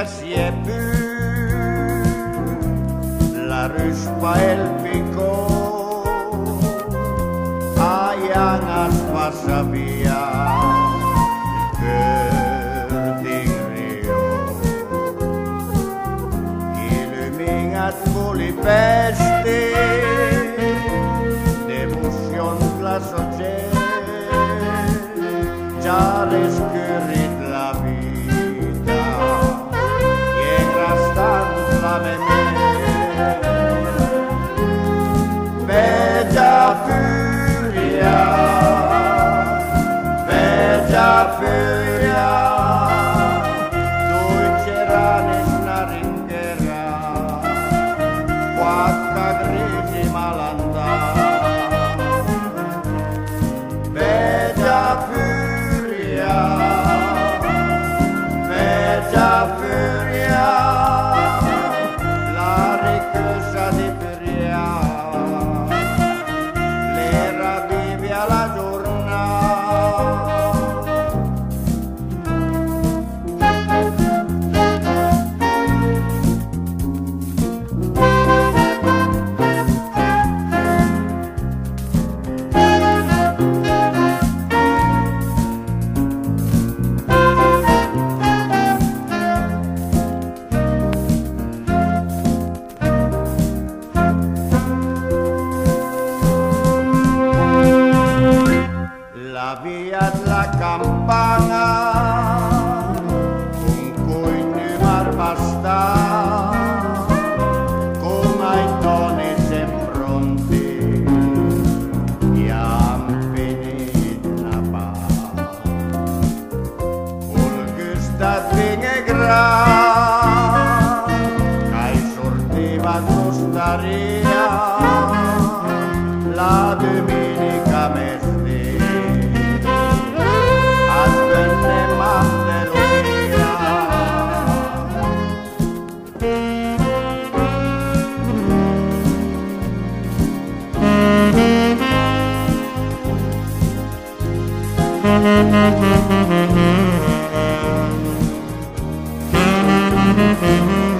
sied plus la ruspa el picó, ayangas passa via Görding Rio, illuminat voli feste, devotion la società, già rescurit la vita, y era stanza bella furia, bella furia, dolce ranes na ringhera, quacca grigi malanda, bella furia, bella furia, la ricusa di furia. La giornata la via la campana con cui mar basta, come ai toni pronti e han finito una pa col gusto vinge gra che sortiva d'osteria la domenica mese. Thank you.